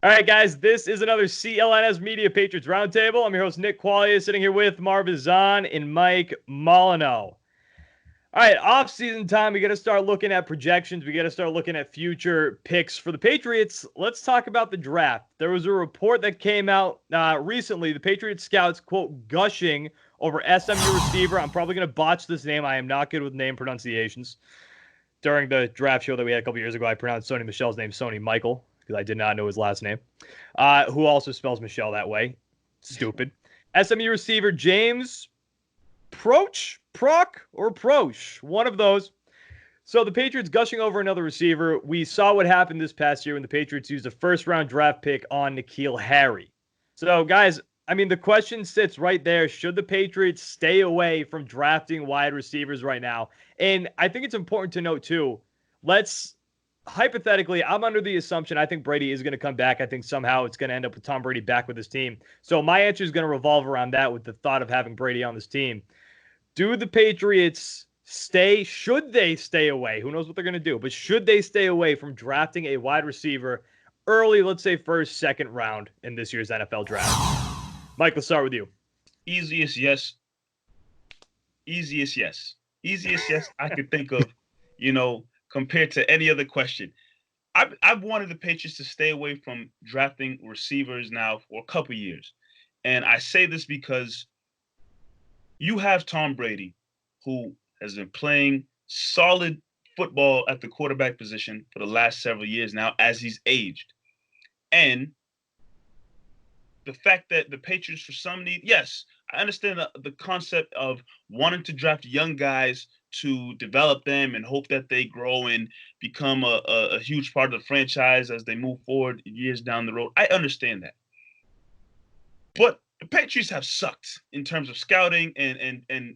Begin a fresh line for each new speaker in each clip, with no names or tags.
All right, guys, this is another CLNS Media Patriots Roundtable. I'm your host, Nick Qualia, sitting here with Marv Zahn and Mike Molyneux. All right, off-season time. We got to start looking at projections. We got to start looking at future picks for the Patriots. Let's talk about the draft. There was a report that came out recently. The Patriots scouts, quote, gushing over SMU receiver. I'm probably going to botch this name. I am not good with name pronunciations. During the draft show that we had a couple years ago, I pronounced Sony Michel's name Sony Michael because I did not know his last name, who also spells Michelle that way. Stupid. SMU receiver James Proche, one of those. So the Patriots gushing over another receiver. We saw what happened this past year when the Patriots used a first-round draft pick on N'Keal Harry. So, guys, I mean, the question sits right there. Should the Patriots stay away from drafting wide receivers right now? And I think it's important to note, too, hypothetically, I'm under the assumption I think Brady is going to come back. I think somehow it's going to end up with Tom Brady back with his team. So my answer is going to revolve around that with the thought of having Brady on this team. Do the Patriots should they stay away? Who knows what they're going to do, but should they stay away from drafting a wide receiver early, let's say first, second round in this year's NFL draft? Mike, let's start with you.
Easiest yes I could think of, compared to any other question. I've wanted the Patriots to stay away from drafting receivers now for a couple years. And I say this because you have Tom Brady, who has been playing solid football at the quarterback position for the last several years now as he's aged. And the fact that the Patriots, for some need, yes, I understand the concept of wanting to draft young guys to develop them and hope that they grow and become a huge part of the franchise as they move forward years down the road. I understand that. But the Patriots have sucked in terms of scouting and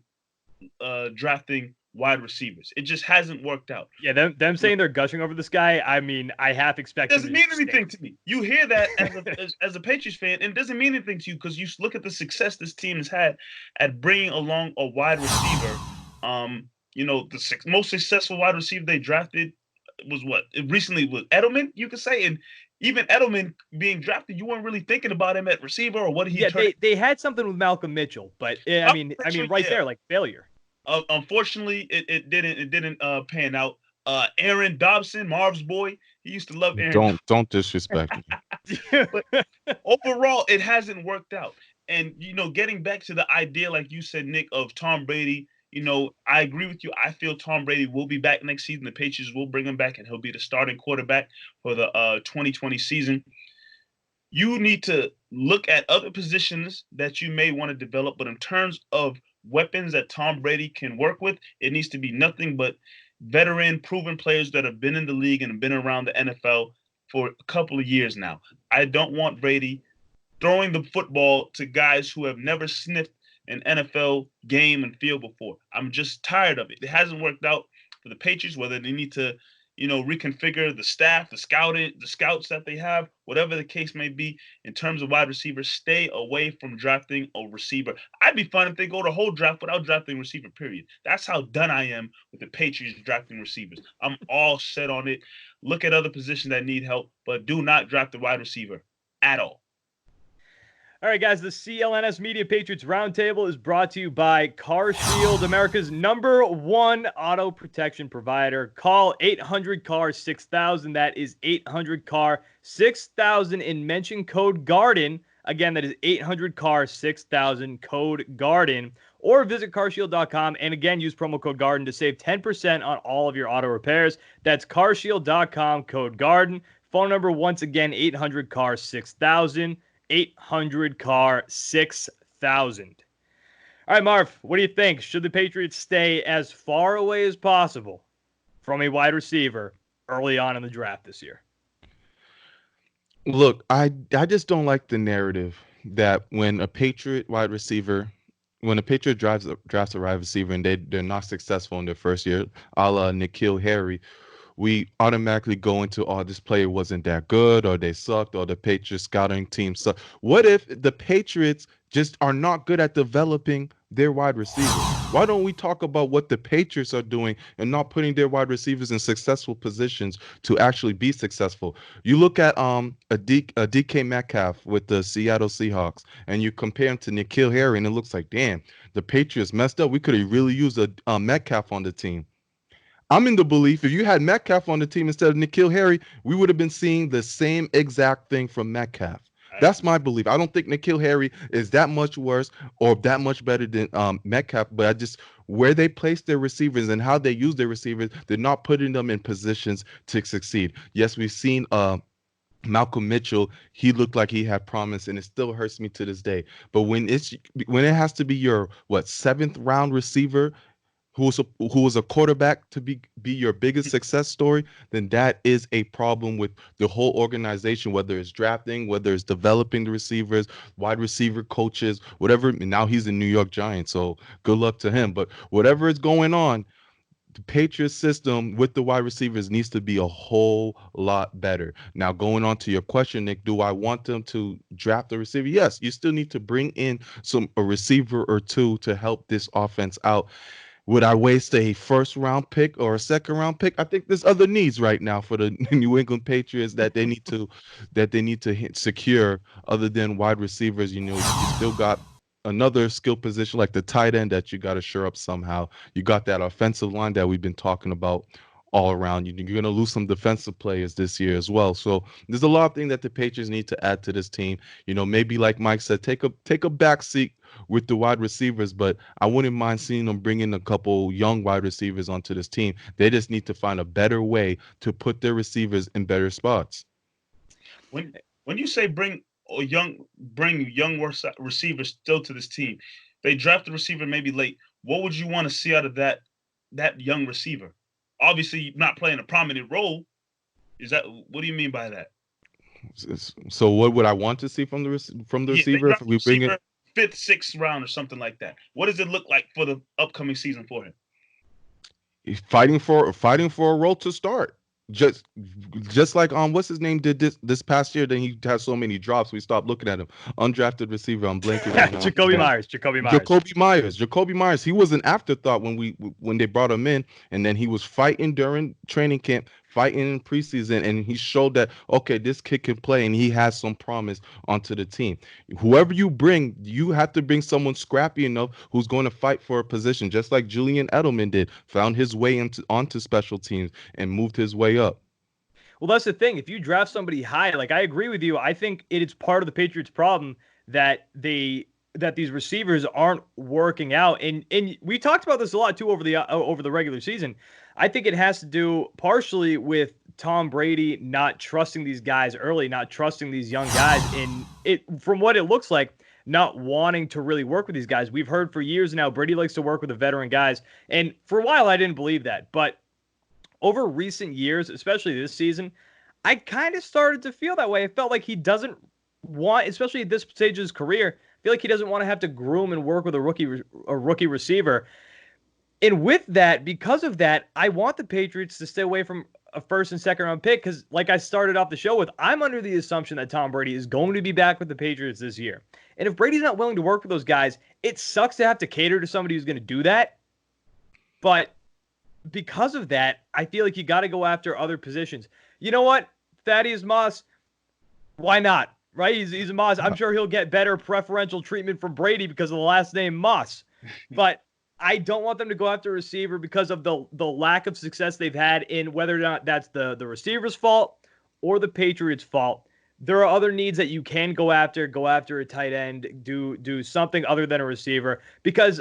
drafting wide receivers. It just hasn't worked out.
Yeah, them saying they're gushing over this guy, I mean, I half expect
it doesn't mean anything to me. You hear that as a Patriots fan, and it doesn't mean anything to you because you look at the success this team has had at bringing along a wide receiver. The most successful wide receiver they drafted was recently was Edelman, you could say, and even Edelman being drafted, you weren't really thinking about him at receiver or what he.
Yeah, they had something with Malcolm Mitchell, but I mean, there, like failure.
Unfortunately, it didn't pan out. Aaron Dobson, Marv's boy, he used to love Aaron.
Don't disrespect me.
But overall, it hasn't worked out. And getting back to the idea, like you said, Nick, of Tom Brady, I agree with you. I feel Tom Brady will be back next season. The Patriots will bring him back, and he'll be the starting quarterback for the 2020 season. You need to look at other positions that you may want to develop, but in terms of weapons that Tom Brady can work with, it needs to be nothing but veteran, proven players that have been in the league and have been around the NFL for a couple of years now. I don't want Brady throwing the football to guys who have never sniffed an NFL game and field before. I'm just tired of it. It hasn't worked out for the Patriots, whether they need to reconfigure the staff, the scouts that they have, whatever the case may be. In terms of wide receivers, stay away from drafting a receiver. I'd be fine if they go the whole draft without drafting a receiver, period. That's how done I am with the Patriots drafting receivers. I'm all set on it. Look at other positions that need help, but do not draft a wide receiver at all.
All right, guys, the CLNS Media Patriots Roundtable is brought to you by CarShield, America's #1 auto protection provider. Call 800-CAR-6000. That is 800-CAR-6000 and mention code GARDEN. Again, that is 800-CAR-6000, code GARDEN. Or visit carshield.com and again, use promo code GARDEN to save 10% on all of your auto repairs. That's carshield.com, code GARDEN. Phone number, once again, 800-CAR-6000. 800-CAR-6000. All right, Marv, what do you think? Should the Patriots stay as far away as possible from a wide receiver early on in the draft this year?
Look, I just don't like the narrative that when a Patriot drafts a wide receiver and they're not successful in their first year, a la N'Keal Harry, we automatically go into, this player wasn't that good, or they sucked, or the Patriots scouting team sucked. What if the Patriots just are not good at developing their wide receivers? Why don't we talk about what the Patriots are doing and not putting their wide receivers in successful positions to actually be successful? You look at a DK Metcalf with the Seattle Seahawks, and you compare him to N'Keal Harry, and it looks like, damn, the Patriots messed up. We could have really used a Metcalf on the team. I'm in the belief if you had Metcalf on the team instead of N'Keal Harry, we would have been seeing the same exact thing from Metcalf. That's my belief. I don't think N'Keal Harry is that much worse or that much better than Metcalf, but I just where they place their receivers and how they use their receivers, they're not putting them in positions to succeed. Yes, we've seen Malcolm Mitchell, he looked like he had promise, and it still hurts me to this day. But when it has to be your seventh round receiver who was a quarterback to be your biggest success story, then that is a problem with the whole organization, whether it's drafting, whether it's developing the receivers, wide receiver coaches, whatever. And now he's in New York Giants, so good luck to him. But whatever is going on, the Patriots system with the wide receivers needs to be a whole lot better. Now, going on to your question, Nick, do I want them to draft a receiver? Yes, you still need to bring in a receiver or two to help this offense out. Would I waste a first round pick or a second round pick? I think there's other needs right now for the New England Patriots that they need to secure other than wide receivers. You still got another skill position like the tight end that you got to shore up somehow. You got that offensive line that we've been talking about all around. You're going to lose some defensive players this year as well. So there's a lot of things that the Patriots need to add to this team. Maybe like Mike said, take a back seat with the wide receivers, but I wouldn't mind seeing them bring in a couple young wide receivers onto this team. They just need to find a better way to put their receivers in better spots.
When you say bring young receivers still to this team, they draft the receiver maybe late. What would you want to see out of that young receiver? Obviously, not playing a prominent role. What do you mean by that?
So, what would I want to see from the receiver if we bring it?
5th, 6th round or something like that. What does it look like for the upcoming season for him?
He's fighting for a role to start. Just like what's his name did this past year. Then he had so many drops we stopped looking at him. Undrafted receiver. I'm blanking right now.
Jacoby
Myers. He was an afterthought when they brought him in, and then he was fighting during training camp, fighting in preseason, and he showed that okay, this kid can play and he has some promise onto the team. Whoever you bring, you have to bring someone scrappy enough who's going to fight for a position, just like Julian Edelman did, found his way onto special teams and moved his way up.
Well, that's the thing. If you draft somebody high, like I agree with you, I think it is part of the Patriots' problem that these receivers aren't working out. And we talked about this a lot too over the regular season. I think it has to do partially with Tom Brady not trusting these guys early, not trusting these young guys, and from what it looks like, not wanting to really work with these guys. We've heard for years now Brady likes to work with the veteran guys, and for a while I didn't believe that, but over recent years, especially this season, I kind of started to feel that way. I felt like he doesn't want, especially at this stage of his career, I feel like he doesn't want to have to groom and work with a rookie receiver. And with that, because of that, I want the Patriots to stay away from a first and second round pick because, like I started off the show with, I'm under the assumption that Tom Brady is going to be back with the Patriots this year. And if Brady's not willing to work with those guys, it sucks to have to cater to somebody who's going to do that. But because of that, I feel like you got to go after other positions. You know what? Thaddeus Moss, why not? Right? He's a Moss. I'm sure he'll get better preferential treatment from Brady because of the last name Moss. But I don't want them to go after a receiver because of the lack of success they've had in whether or not that's the receiver's fault or the Patriots' fault. There are other needs that you can go after a tight end, do something other than a receiver. Because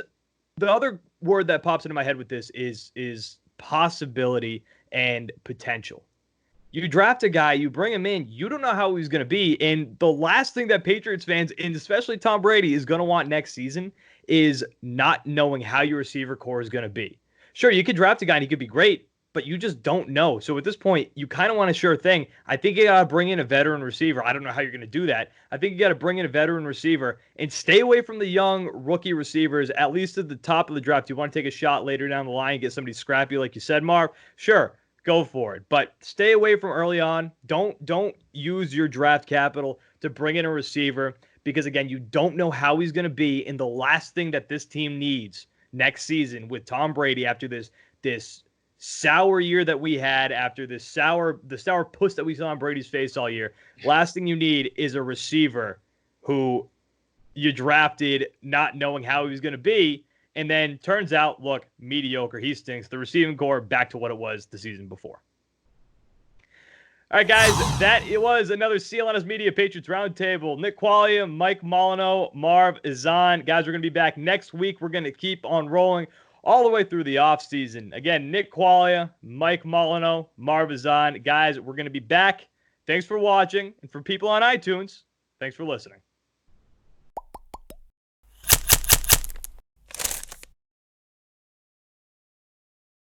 the other word that pops into my head with this is possibility and potential. You draft a guy, you bring him in, you don't know how he's going to be. And the last thing that Patriots fans, and especially Tom Brady, is going to want next season is not knowing how your receiver core is going to be. Sure, you could draft a guy and he could be great, but you just don't know. So at this point, you kind of want a sure thing. I think you got to bring in a veteran receiver. I don't know how you're going to do that. I think you got to bring in a veteran receiver and stay away from the young rookie receivers, at least at the top of the draft. You want to take a shot later down the line, get somebody scrappy like you said, Marv? Sure. Go for it. But stay away from early on. Don't use your draft capital to bring in a receiver because, again, you don't know how he's going to be. And the last thing that this team needs next season with Tom Brady after this sour year that we had, after the sour puss that we saw on Brady's face all year, last thing you need is a receiver who you drafted not knowing how he was going to be. And then turns out, look, mediocre. He stinks. The receiving core back to what it was the season before. All right, guys, it was another CLNS Media Patriots Roundtable. Nick Quaglia, Mike Molyneux, Marv Izan. Guys, we're going to be back next week. We're going to keep on rolling all the way through the offseason. Again, Nick Quaglia, Mike Molyneux, Marv Izan. Guys, we're going to be back. Thanks for watching. And for people on iTunes, thanks for listening.